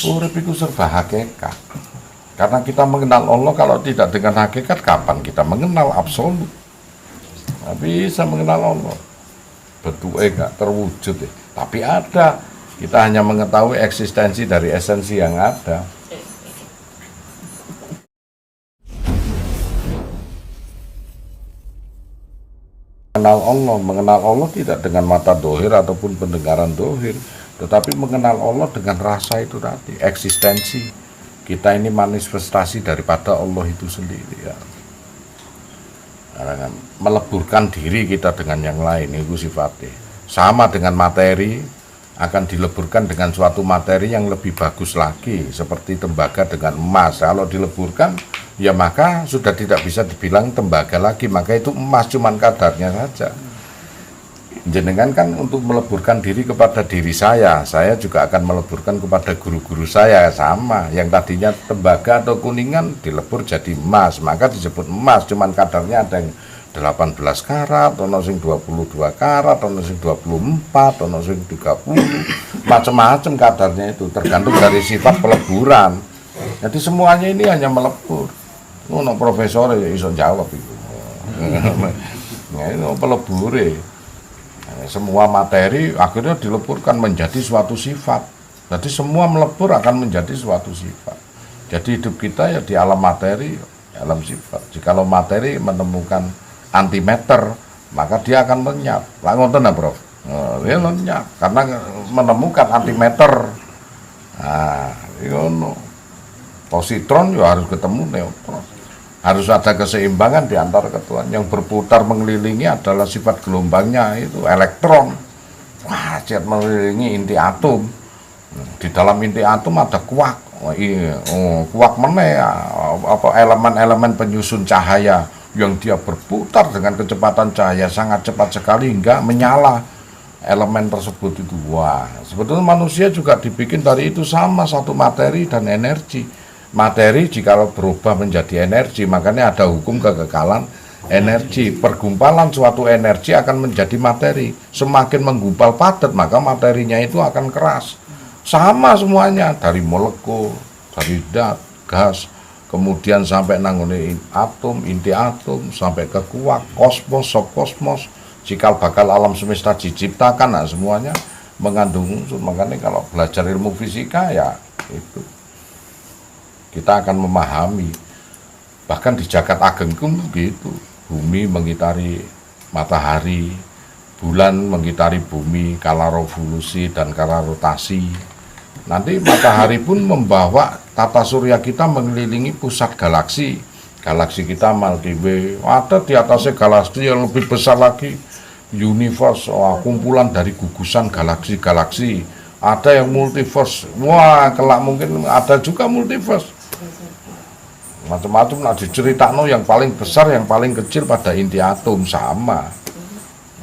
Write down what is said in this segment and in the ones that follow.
Urip itu serba hakikat. Karena kita mengenal Allah, kalau tidak dengan hakikat, kapan kita mengenal absolut? Nggak bisa mengenal Allah. Bentuknya nggak terwujud ya. Tapi ada. Kita hanya mengetahui eksistensi dari esensi yang ada. Mengenal Allah tidak dengan mata dohir ataupun pendengaran dohir, tetapi mengenal Allah dengan rasa itu tadi, eksistensi. Kita ini manifestasi daripada Allah itu sendiri ya. Meleburkan diri kita dengan yang lain itu sifatnya. Sama dengan materi, akan dileburkan dengan suatu materi yang lebih bagus lagi, seperti tembaga dengan emas. Kalau dileburkan, ya maka sudah tidak bisa dibilang tembaga lagi, maka itu emas, cuman kadarnya saja. Jenengan kan untuk meleburkan diri kepada diri saya juga akan meleburkan kepada guru-guru saya, sama. Yang tadinya tembaga atau kuningan dilebur jadi emas, maka disebut emas, cuman kadarnya ada yang 18 karat, ono sing 22 karat, ono sing 24, ono sing 30, macam-macam kadarnya itu, tergantung dari sifat peleburan. Jadi semuanya ini hanya melebur. Ono profesor ya iso jawab itu. Nah, ini pelebure. Semua materi akhirnya dileburkan menjadi suatu sifat. Jadi semua melebur akan menjadi suatu sifat. Jadi hidup kita ya di alam materi, alam sifat. Jikalau materi menemukan antimatter, maka dia akan lenyap. Lah ngoten nah, Prof. Dia lenyap karena menemukan antimatter. Nah, ngono. Positron ya harus ketemu neutron. Harus ada keseimbangan di antara keduanya. Yang berputar mengelilingi adalah sifat gelombangnya itu elektron. Wah, jet mengelilingi inti atom. Di dalam inti atom ada kuak. Kuak meneh apa elemen-elemen penyusun cahaya yang dia berputar dengan kecepatan cahaya sangat cepat sekali hingga menyala elemen tersebut itu. Wah, sebetulnya manusia juga dibikin dari itu, sama, satu materi dan energi. Materi jika berubah menjadi energi, makanya ada hukum kekekalan energi. Pergumpalan suatu energi akan menjadi materi. Semakin menggumpal padat, maka materinya itu akan keras. Sama semuanya, dari molekul, dari zat, gas, kemudian sampai nanggone atom, inti atom, sampai ke kuak, kosmos, subkosmos, cikal bakal alam semesta diciptakan, nah semuanya mengandung unsur. Makanya kalau belajar ilmu fisika ya itu kita akan memahami. Bahkan di jagat ageng pun begitu. Bumi mengitari matahari, bulan mengitari bumi, kala revolusi dan kala rotasi. Nanti matahari pun membawa tata surya kita mengelilingi pusat galaksi. Galaksi kita Maldive, ada di atasnya galaksi yang lebih besar lagi, universe, kumpulan dari gugusan galaksi-galaksi. Ada yang multiverse, wah kelak mungkin ada juga multiverse. Macam-macam, nah diceritakan yang paling besar, yang paling kecil pada inti atom, sama.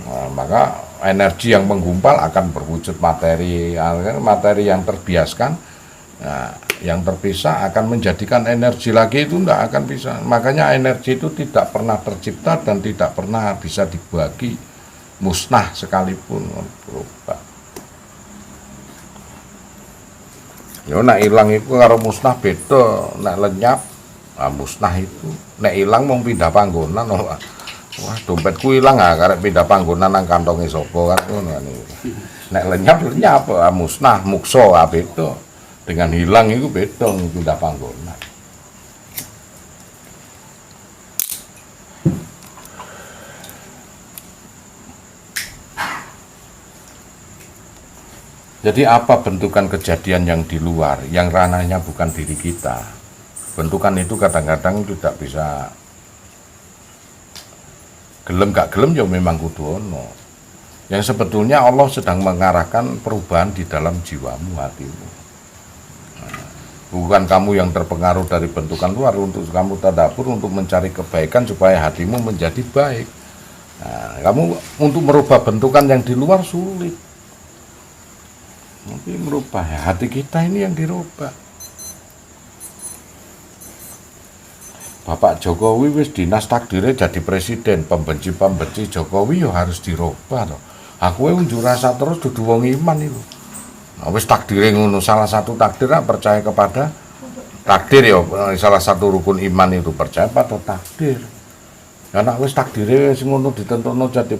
Nah, maka energi yang menggumpal akan berwujud materi, materi yang terbiaskan, nah, yang terpisah akan menjadikan energi lagi, itu tidak akan bisa. Makanya energi itu tidak pernah tercipta dan tidak pernah bisa dibagi, musnah sekalipun berubah. Ya nak hilang itu karo musnah beda, nak lenyap musnah itu, nek ilang mau pindah panggonan. Wah, dompetku hilang karek pindah panggonan nang kantonge sapa kan ngono. Nek lenyap musnah, mukso beda. Dengan hilang itu beda pindah panggonan. Jadi apa bentukan kejadian yang di luar, yang ranahnya bukan diri kita? Bentukan itu kadang-kadang tidak bisa gelem gak gelem, ya memang kudu ono. Yang sebetulnya Allah sedang mengarahkan perubahan di dalam jiwamu, hatimu. Bukan kamu yang terpengaruh dari bentukan luar, untuk kamu tadabbur untuk mencari kebaikan supaya hatimu menjadi baik. Nah, kamu untuk merubah bentukan yang di luar sulit. Tapi merubah hati kita ini yang dirubah. Bapak Jokowi wis dinas takdirnya jadi presiden, pembenci Jokowi ya harus dirubah loh. Aku unjuk rasa terus dudu wong iman itu. Wis takdire ngono, salah satu takdir percaya kepada takdir ya, salah satu rukun iman itu percaya pada takdir. Karena wis takdire sing ngono ditentuno jadi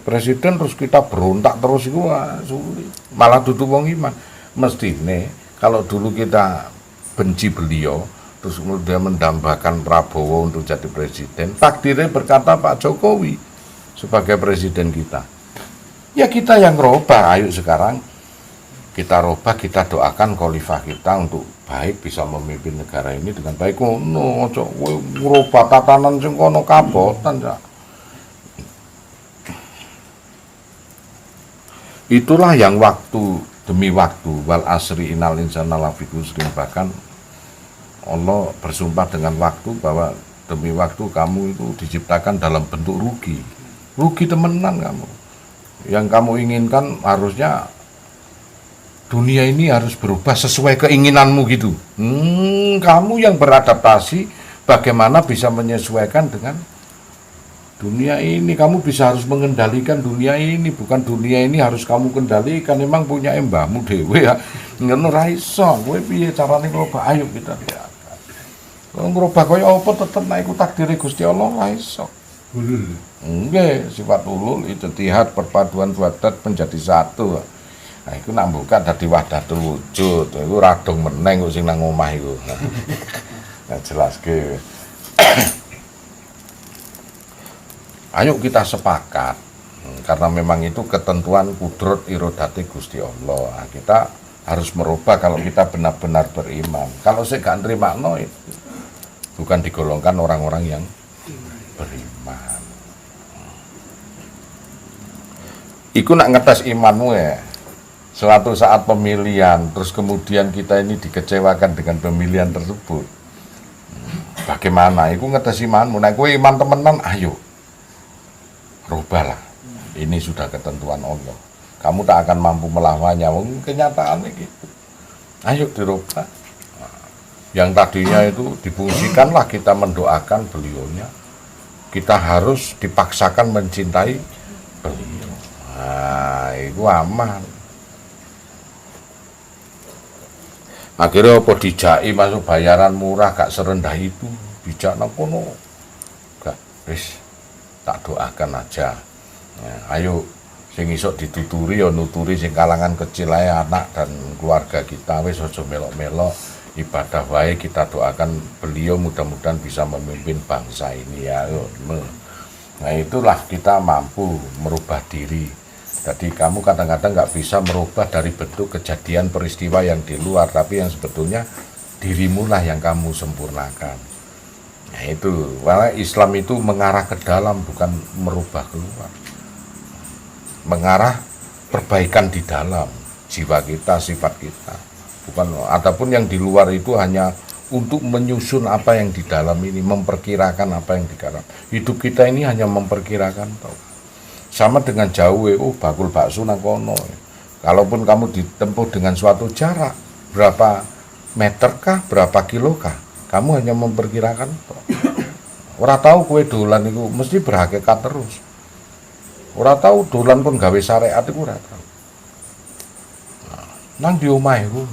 presiden terus kita berontak terus iku sulit. Malah dudu wong iman. Mestine kalau dulu kita benci beliau terus kemudian mendambakan Prabowo untuk jadi presiden, takdirnya berkata Pak Jokowi sebagai presiden kita. Ya kita yang robah, ayo sekarang kita robah, kita doakan khalifah kita untuk baik bisa memimpin negara ini dengan baik. Ngono, ojo ngrobah tatanan sing kono kabotan ya. Itulah yang waktu demi waktu, wal asri innal insana lafi khusrin, bahkan Allah bersumpah dengan waktu bahwa demi waktu kamu itu diciptakan dalam bentuk rugi. Rugi temenan kamu. Yang kamu inginkan harusnya dunia ini harus berubah sesuai keinginanmu gitu. Kamu yang beradaptasi bagaimana bisa menyesuaikan dengan dunia ini. Kamu bisa harus mengendalikan dunia ini, bukan dunia ini harus kamu kendalikan. Memang punya mbahmu dhewe ya. Ngono ra iso. Kowe piye carane ngrubah? Ayo kita lihat. Kalau ngrubah kaya apa tetep nek iku takdire Gusti Allah ra iso. Ulul. Nggih, sifat ulul itu tihad perpaduan dua zat menjadi satu. Nah, itu nak buka dadi wahdatul wujud. Itu radong meneng kok sing nang omah iku. Nah, jelaske. Ayo kita sepakat, karena memang itu ketentuan kudrat irodati Gusti Allah. Nah, kita harus merubah kalau kita benar-benar beriman. Kalau saya gak nerima bukan digolongkan orang-orang yang beriman. Iku nak ngetes imanmu ya. Suatu saat pemilihan, terus kemudian kita ini dikecewakan dengan pemilihan tersebut. Bagaimana? Iku ngetes imanmu. Nah, kowe iman temenan, ayo rubahlah. Ini sudah ketentuan Allah. Kamu tak akan mampu melawannya. Kenyataannya gitu. Ayo dirubah. Yang tadinya itu difungsikanlah kita mendoakan beliaunya. Kita harus dipaksakan mencintai beliau. Nah, itu aman. Akhirnya apa dijaki masuk bayaran murah gak serendah itu. Bijak nang kono. Gak wis tak doakan aja. Ya, ayo sing iso dituturi ya nuturi sing kalangan kecil ae, anak dan keluarga kita wis aja melok-melok. Ibadah wae kita doakan beliau mudah-mudahan bisa memimpin bangsa ini ya. Nah, itulah kita mampu merubah diri. Jadi kamu kadang-kadang nggak bisa merubah dari bentuk kejadian peristiwa yang di luar, tapi yang sebetulnya dirimu lah yang kamu sempurnakan. Nah itu, karena Islam itu mengarah ke dalam bukan merubah keluar. Mengarah perbaikan di dalam jiwa kita, sifat kita. Bukan, ataupun yang di luar itu hanya untuk menyusun apa yang di dalam ini, memperkirakan apa yang di dalam. Hidup kita ini hanya memperkirakan toh. Sama dengan jauh, bakul bakso nang kono. Kalaupun kamu ditempuh dengan suatu jarak, berapa meterkah, berapa kilokah, kamu hanya memperkirakan toh. Ora tahu kue dolan itu mesti berhakikat terus. Ora tahu dolan pun gawe syariat itu ora tahu. Nang di omah iku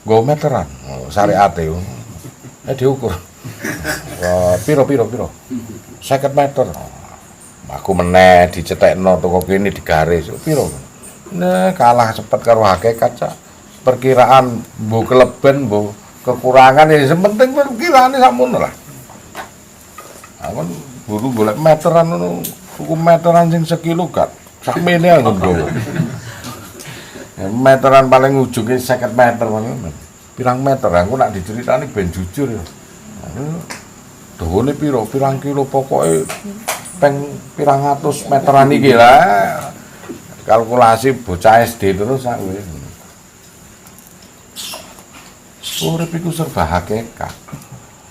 nggo meteran syariat itu. Diukur. Piro 50 meter. Aku meneh dicetekno toko kene digaris. Piro? Nah, kalah cepet karo hakikat cak. Perkiraan mbok keleben mbok kekurangan ya penting perkiraane sakmono lah. Aku buru golek meteran ngono, tuku meteran sing sekilo gak sakmene aku nggo. Meteran paling ujungnya 50 meter ngono. Pirang meter aku nak diceritani ben jujur ya. Dawane piro? Pirang kilo pokoke pirang atus meteran iki lah. Kalkulasi bocah SD terus sak wis. Urip iku serba hakikat.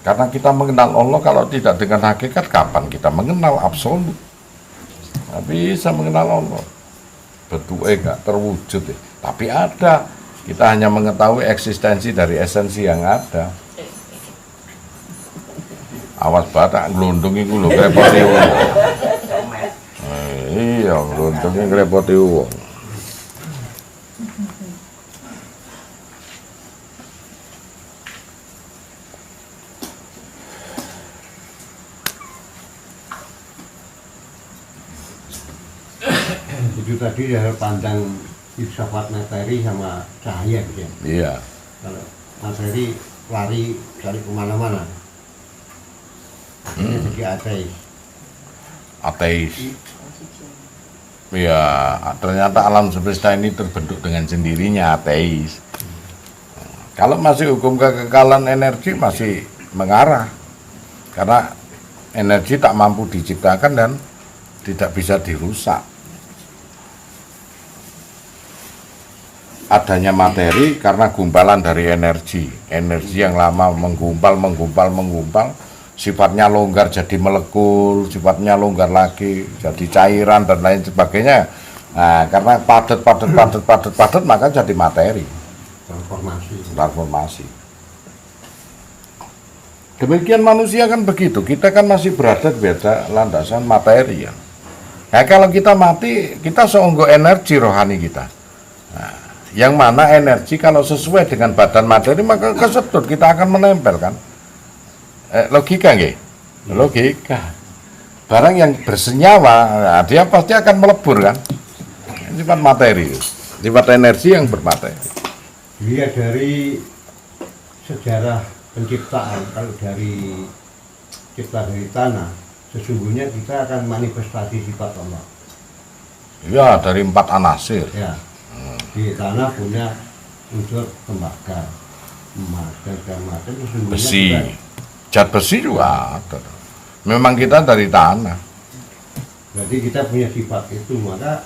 Karena kita mengenal Allah, kalau tidak dengan hakikat kapan kita mengenal absolut? Nggak bisa mengenal Allah. Bentuknya gak terwujud ya. Tapi ada. Kita hanya mengetahui eksistensi dari esensi yang ada. Awas batak nglundung iku lho ngrepoti wong. Iya, nglundunge ngrepoti wong. itu tadi dari pandang filsafat materi sama cahaya gitu ya. Iya. Kalau materi lari cari kemana-mana. Ini jadi ateis. Ateis. Ya, ternyata alam semesta ini terbentuk dengan sendirinya, ateis. Kalau masih hukum kekekalan energi masih mengarah. Karena energi tak mampu diciptakan dan tidak bisa dirusak. Adanya materi karena gumpalan dari energi. Energi yang lama menggumpal, sifatnya longgar jadi melekul, sifatnya longgar lagi jadi cairan dan lain sebagainya. Nah, karena padat maka jadi materi. Transformasi. Demikian manusia kan begitu. Kita kan masih berada di landasan materi ya. Nah, kalau kita mati, kita seonggo energi rohani kita. Nah, yang mana energi kalau sesuai dengan badan materi maka kesedot kita akan menempel kan. Logika nggih? Logika. Barang yang bersenyawa, nah, dia pasti akan melebur kan. Sifat materi, sifat energi yang bermateri. Dilihat dari sejarah penciptaan, kalau dari cipta dari tanah, sesungguhnya kita akan manifestasi sifat Allah. Ya, dari 4 anasir. Ya, di tanah punya unsur tembaga, emas dan segala macam. Sesungguhnya Besi. kita, Zat besi juga ada. Memang kita dari tanah. berarti kita punya sifat itu, maka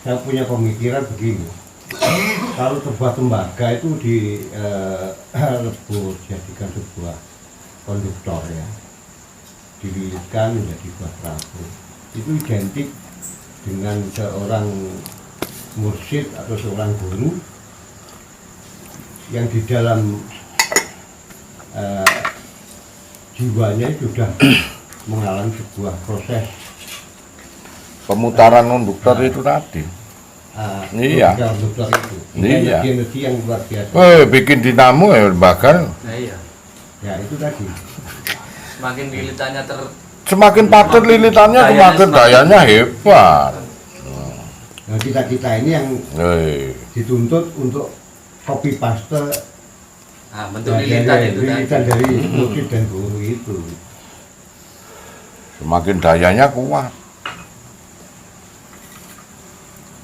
saya punya pemikiran begini. Kalau sebuah tembaga itu dilebur jadikan sebuah konduktor ya, dililitkan menjadi buah perahu, itu identik dengan seorang mursyid atau seorang guru yang di dalam jiwanya sudah mengalami sebuah proses Pemutaran konduktor itu tadi. Iya. konduktor itu. Iya. Energi yang luar biasa. Bikin dinamo ya bakar. Nah iya, Ya itu tadi. semakin lilitannya Semakin padat lilitannya, semakin dayanya hebat. Nah kita ini yang dituntut untuk copy paste bentuk lilitan itu lilitan tadi. dari mursyid dan guru itu. Semakin dayanya kuat.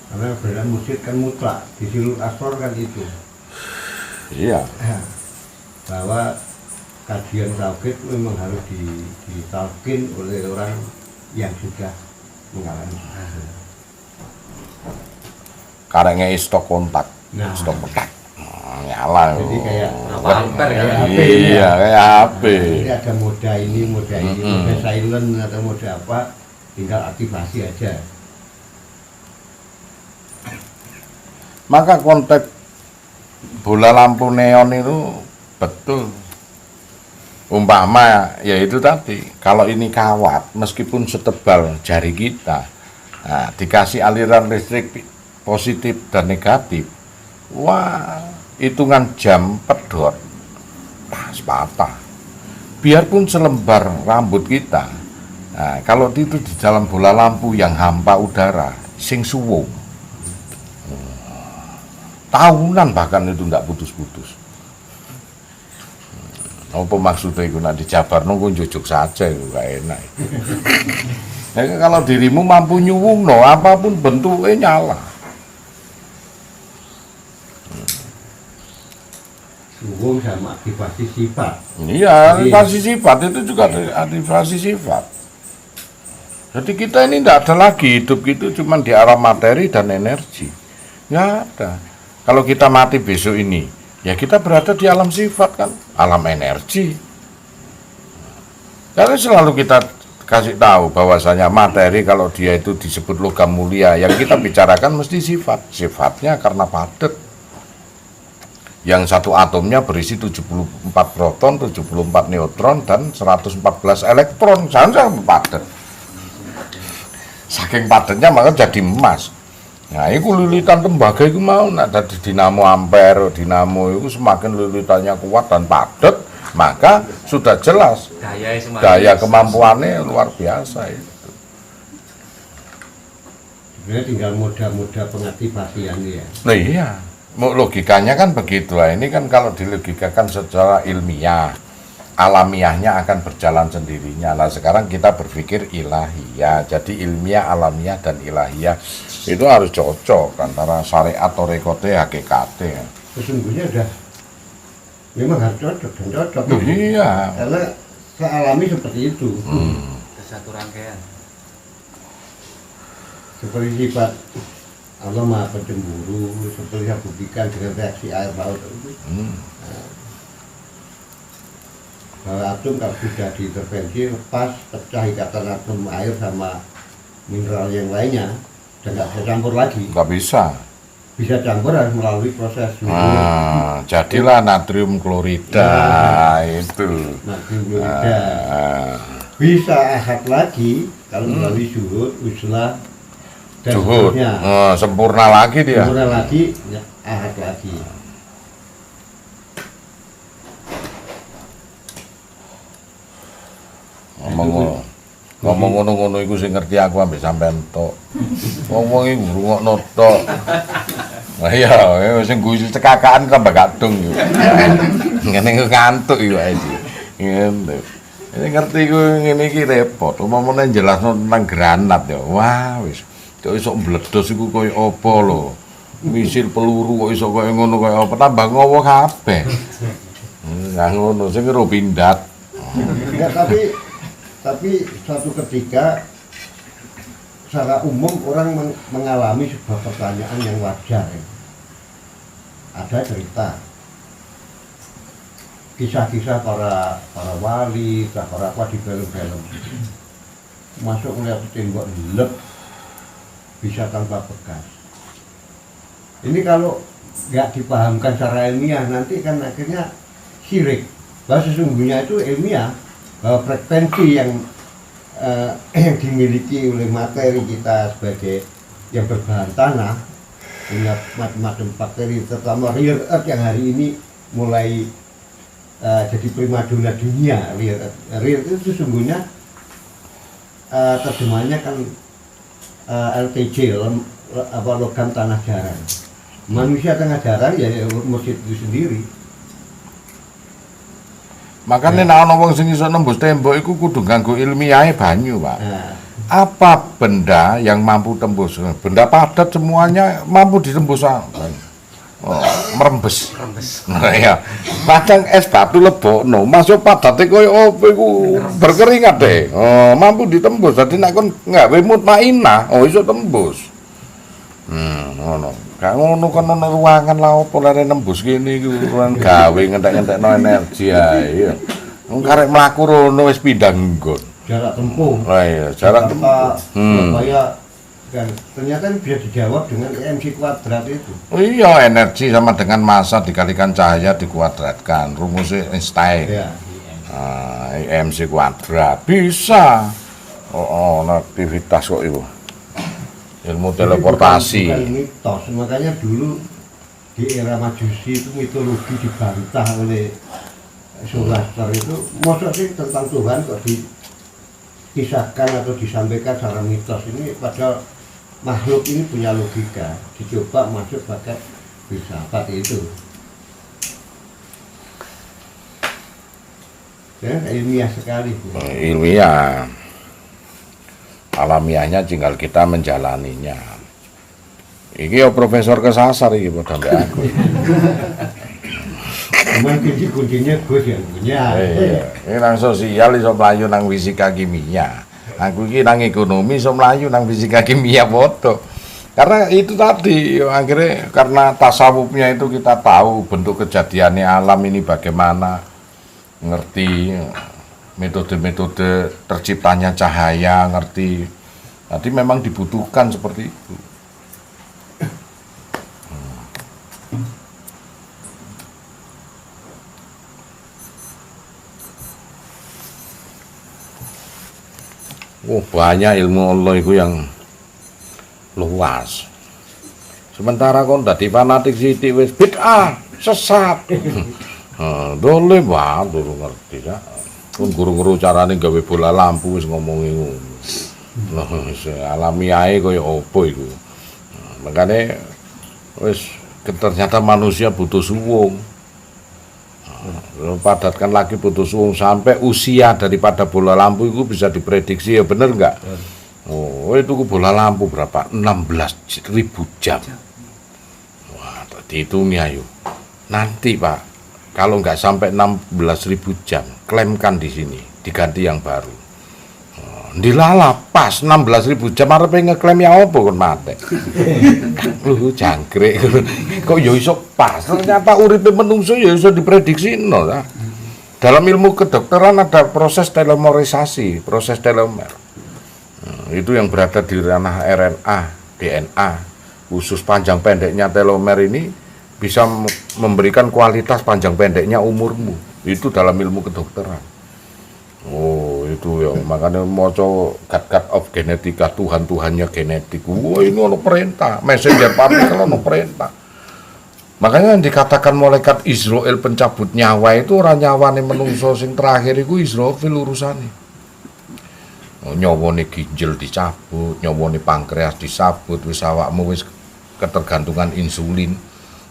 Karena benar mursyid kan mutlak, di Silul Asror kan itu. Iya. Bahwa kajian tauhid memang harus ditalkin oleh orang yang sudah mengalami. Karengnya stok kontak. Nah. Stok kontak. Nyala. Jadi kayak ampere ya. Iya, kayak HP. Jadi ada moda ini, moda silent atau moda apa, tinggal aktifasi aja. Maka konteks bola lampu neon itu betul. Umpama ya itu tadi, kalau ini kawat meskipun setebal jari kita, nah, dikasih aliran listrik positif dan negatif, wah, hitungan jam pedot patah. Biarpun selembar rambut kita, nah, kalau itu di dalam bola lampu yang hampa udara sing suwung, tahunan bahkan itu nggak putus-putus. Apa maksudnya itu nak dijabar nunggu jujuk saja itu gak enak. Ya, kalau dirimu mampu nyuwung no, apapun bentuknya nyala. Suwung sama aktivasi sifat. Iya, aktivasi sifat itu juga aktivasi sifat. Jadi kita ini tidak ada lagi hidup gitu cuma di arah materi dan energi. Nggak ada. Kalau kita mati besok ini, ya kita berada di alam sifat kan, alam energi. Karena selalu kita kasih tahu bahwasanya materi kalau dia itu disebut logam mulia, yang kita bicarakan mesti sifat. Sifatnya karena padat. Yang satu atomnya berisi 74 proton, 74 neutron, dan 114 elektron. Sangat padat. Saking padatnya maka jadi emas. Nah, itu lilitan tembaga itu mau ada di dinamo ampere, dinamo itu semakin lilitannya kuat dan padat, maka sudah jelas daya kemampuannya luar biasa itu. Sebenarnya tinggal moda-moda pengaktifasiannya ya. Nah iya, logikanya kan begitu lah. Ini kan kalau dilogikakan secara ilmiah, alamiahnya akan berjalan sendirinya. Nah sekarang kita berpikir ilahiyah, jadi ilmiah, alamiah, dan ilahiyah itu harus cocok antara syariat, torikote, hakikate. Sesungguhnya udah memang harus cocok dan cocok. Iya. Karena sealami seperti itu. Satu rangkaian. Seperti sifat Allah Maha Pencemburu, seperti saya buktikan dengan reaksi air laut itu. Bahwa atom kalau sudah diintervensi lepas pecah ikatan atom air sama mineral yang lainnya dan nggak bisa campur lagi. Nggak bisa. Bisa campur harus melalui proses Jadilah natrium klorida itu. natrium klorida. Bisa ahad lagi kalau melalui suhud, uzlah, dan Juhud. seterusnya. Sempurna lagi dia. Kemudian lagi ya, ahad lagi. Ngomong ngono-ngono iku sing ngerti aku ambek sampean tok. Ngomong iku ngrungokno tok. Lah iya, sing guyu cekakaan tambah kadung yo. Ngene ku ngantuk yo ae iki. Ngene. Ini ngerti ku ngene iki repot. Umpamane jelasno tentang granat ya. Wah, wis. Kok iso mbledos iku koyo apa lho. Misil peluru kok iso koyo ngono koyo apa tambah ngowo kabeh. Nah ngono sing karo pindhat. Enggak, tapi suatu ketika secara umum orang mengalami sebuah pertanyaan yang wajar ya. Ada cerita kisah-kisah para wali, para apa di film-film masuk melihat tembok lep bisa tanpa bekas. Ini kalau nggak dipahamkan secara ilmiah nanti kan akhirnya syirik. Bahwa sesungguhnya itu ilmiah, bahwa frekuensi yang dimiliki oleh materi kita sebagai yang berbahan tanah, punya macam-macam bakteri, terutama real earth yang hari ini mulai jadi primadona dunia. Real earth itu sesungguhnya terjemahnya kan LTJ, logam tanah jarang. Manusia tanah jarang ya mursyid itu sendiri. Makanya nek ana wong sing iso nembus tembok iku kudu nganggo ilmiahe banyu, Pak. Apa benda yang mampu tembus? Benda padat semuanya mampu ditembus. Merembes. Nah ya. Padang es batu lebokno, masuk padate koyo opo iku berkeringat deh. Oh, mampu ditembus. Dadi nek kon gawe mutmainah, oh iso tembus. Ngono. Gak ngono kan ana ruangan lah opo lare nembus kene iku ruangan gawe ngentek-ngentekno energi ae. Wong karek mlaku rono wis pindah nggon. Jarak tempuh. Lah iya, jarak tempuh. Supaya dan ternyata bisa dijawab dengan MC kuadrat itu. Oh iya, energi sama dengan massa dikalikan cahaya dikuadratkan. Rumusnya Einstein. Ya. MC kuadrat bisa. Oh, aktivitas kok itu. Ilmu teleportasi. Bukan mitos, makanya dulu di era Majusi itu mitologi dibantah oleh Zoroaster itu. Maksud sih tentang Tuhan kok dikisahkan atau disampaikan secara mitos ini, padahal makhluk ini punya logika, dicoba masuk pakai filsafat itu. Ya, ilmiah sekali. Ilmiah. Alamiahnya tinggal kita menjalaninya. Iki ya profesor kesasar iki padha mbek aku. Cuman kuncinya Gus yang punya. Iya, ini nang sosial iso mlayu nang fisika kimia. Aku iki nang ekonomi iso mlayu nang fisika kimia foto. Karena itu tadi akhirnya karena tasawufnya itu kita tahu bentuk kejadiannya alam ini bagaimana, ngerti metode-metode terciptanya cahaya, ngerti. Tadi memang dibutuhkan seperti itu. Oh, banyak ilmu Allah itu yang luas. Sementara kon dadi fanatik sithik wis bid'ah, sesat. Dole wae durung ngerti ya. Kon guru-guru carane gawe bola lampu wis ngomongi ngono. Loh, alamiahe kaya apa iku. Makanya wis ternyata manusia butuh suwung. Padatkan lagi butuh suwung sampai usia daripada bola lampu itu bisa diprediksi, ya bener nggak? Oh, itu bola lampu berapa? 16.000 jam. Wah, dihitungi ayo. Nanti Pak, kalau nggak sampai 16.000 jam, klaimkan di sini, diganti yang baru. Dilala pas 16.000 jam arepe ngeklaim ya apa kon mate. Lu jangkrik. Kok ya iso pas? Ternyata uripe menungso ya iso diprediksikno ta. Dalam ilmu kedokteran ada proses telomerisasi, proses telomer. Itu yang berada di ranah RNA, DNA. Khusus panjang pendeknya telomer ini bisa memberikan kualitas panjang pendeknya umurmu. Itu dalam ilmu kedokteran. Oh itu ya, makanya maca God of genetika, Tuhannya genetik. Wah ini ono perintah, messenger partikel ono perintah. Makanya yang dikatakan malaikat Israel pencabut nyawa itu orang nyawane menungso sing terakhir iku Israfil urusane. Nyawane ginjal dicabut, nyawane pankreas dicabut, wis awakmu wis ketergantungan insulin.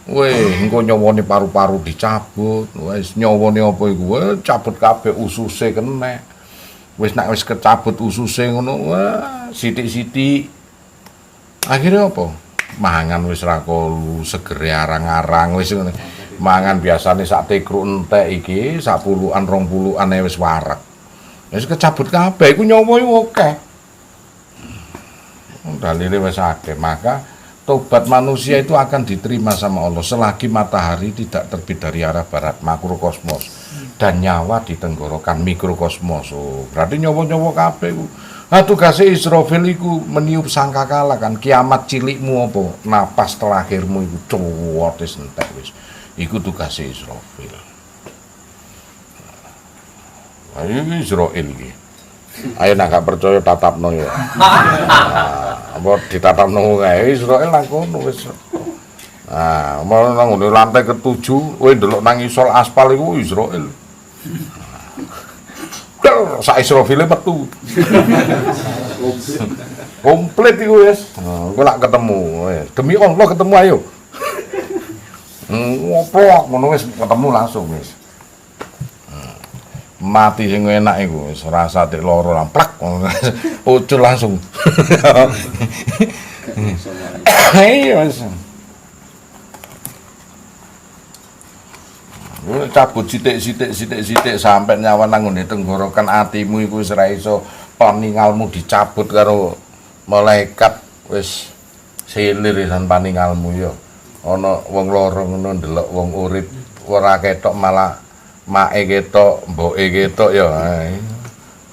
Weh, engko nyawane paru-paru dicabut, wis nyawane apa iku? Cabut kabeh ususe kena. Wis nek wis kecabut ususe ngono, wah, sithik-sithik. Akhirnya apa? Mangan wis ra kolu, segere arang-arang wis ngono. Mangan biasane sak tekruk entek iki, sak puluhan 20-an wis wareg. Wis kecabut kabeh iku nyawa iku akeh. Dalile wis akeh, maka tobat manusia itu akan diterima sama Allah selagi matahari tidak terbit dari arah barat, makrokosmos, dan nyawa di tenggorokan mikrokosmos. Oh, berarti nyawa-nyawa kabeh iku. Nah, tugasnya Israfil iku meniup sangkakala kan, kiamat cilikmu apa, napas terakhirmu iku cuwot wis entek wis. Iku tugasnya Israfil. Nah, ini Israel iki. Ayo nak gak percaya tatapno ya. Apa ditatapno kae Israel nang kono wis. Nah, mau nang lantai ke-7, kowe ndelok nang isol aspal iku Israel. Sak Israfile metu. Komplit iku wis. Kowe lak ketemu wis. Demi Allah ketemu ayo. Ngopo ngono wis ketemu langsung wis. Mati sing enak iku wis rasa tek loro lamplak ucul langsung. Iya wis. Cabut sithik sampai nyawa nang ngene tenggorokan atimu iku wis ra iso paningalmu dicabut karo malaikat wis silir san paningalmu ya. Ana wong loro ngono ndelok wong urip ora ketok malah make ketok, mboke ketok ya.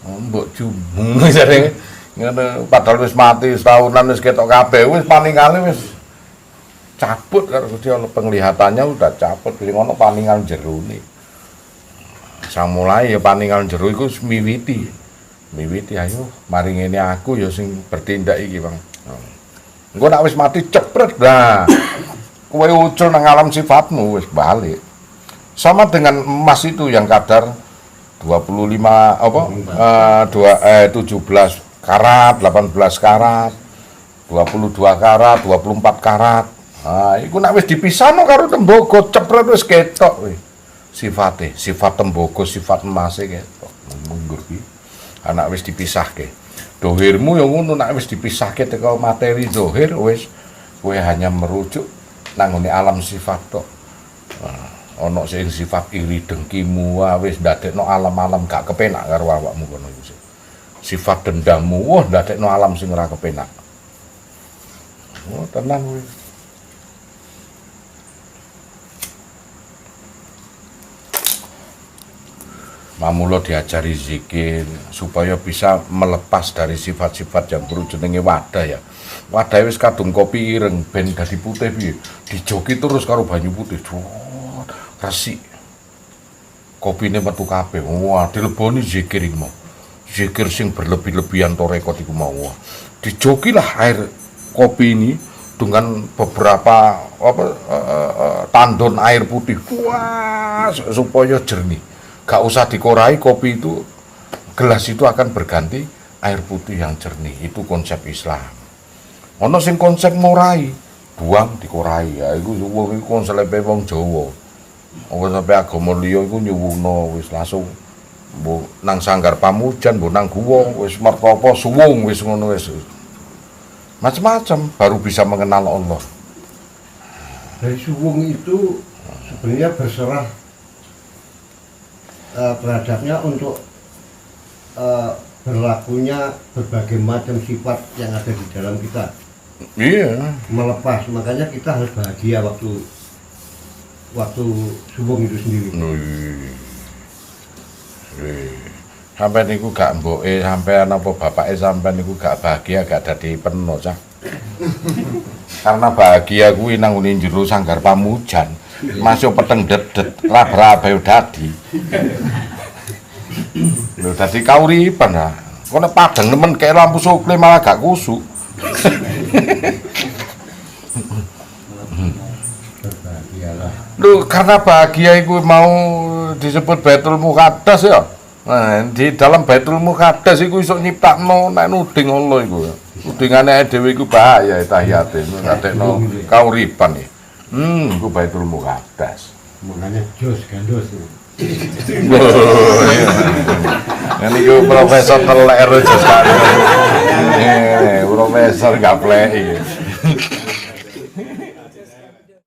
Mbok jumung jare ngono padahal wis mati setahunan wis ketok kabeh wis paningale wis cabut karo Gusti Allah, penglihatannya udah cabut sing ono paningal jerone. Sang mulai ya paningal jero iku miwiti. Miwiti ayo mari ngene aku ya sing bertindak iki, Bang. Engko nek wis mati cepret dah. Kowe ucul nang alam sifatmu wis balik. Sama dengan emas itu yang kadar 25 apa 17 karat, 18 karat, 22 karat, 24 karat. Nah, iku nek wis dipisahno karo tembaga cepret wis ketok wis. Sifat tembaga, sifat emas ketok. Mundur ki. Anak wis dipisahke. Dohirmu yang ngono nek wis dipisahke teko materi dohir wis kowe hanya merujuk nang alam sifat tok. Ono sing sifat iri dengkimu wis ndadekno alam-alam gak kepenak karo awakmu kono iku. Sifat dendammu wah ndadekno alam sing ora kepenak. Oh, tenang wis. Mamula diajari zikir supaya bisa melepas dari sifat-sifat yang buruk jenenge wadah ya. Wadah wis kadung kopi ireng ben dadi putih piye. Dijoki terus karo banyu putih. Resik. Kopine metu kabeh. Wah, dileboni zikir iki mau. Zikir sing berlebih-lebihan torekot iku mau. Dijokilah air kopi ini dengan beberapa tandon air putih. Wah, supaya jernih. Gak usah dikorai, kopi itu gelas itu akan berganti air putih yang jernih, itu konsep Islam. Ono sing konsep ngorai, buang dikorai, ya iku wong iku konsepe wong Jawa. Wong sampe agama liya iku nyuwuno wis langsung mbok nang sanggar pamujan, mbok nang guwa wis mertapa suwung wis ngono wis. Macam-macam baru bisa mengenal Allah. Dari suwung itu sebenarnya berserah terhadapnya untuk berlakunya berbagai macam sifat yang ada di dalam kita. Iya. Melepas, makanya kita harus bahagia waktu suwung itu sendiri. Sampai niku gak mboke sampean apa bapake sampean niku gak bahagia, gak dadi peno cah. Karena bahagia kuwi nang ngene jero sanggar pamujan. Masuk peteng dedet, rab-rabe dadi. Lho dadi kauripan ha. Kono padang nemen kayak lampu sukle malah gak kusuk. Berbahagialah. Lho karena bahagia iku mau disebut Baitul Muqaddas ya. Nah, di dalam Baitul Muqaddas iku iso nyiptakno nek nuding Allah iku. Nudingane dhewe iku bahaya tahiyate, ngadekno kauripan ya. Iku Baitul Muqaddas. Makanya jos gandos. Ini ku profesor telek terus sekali. Profesor gak plek iki.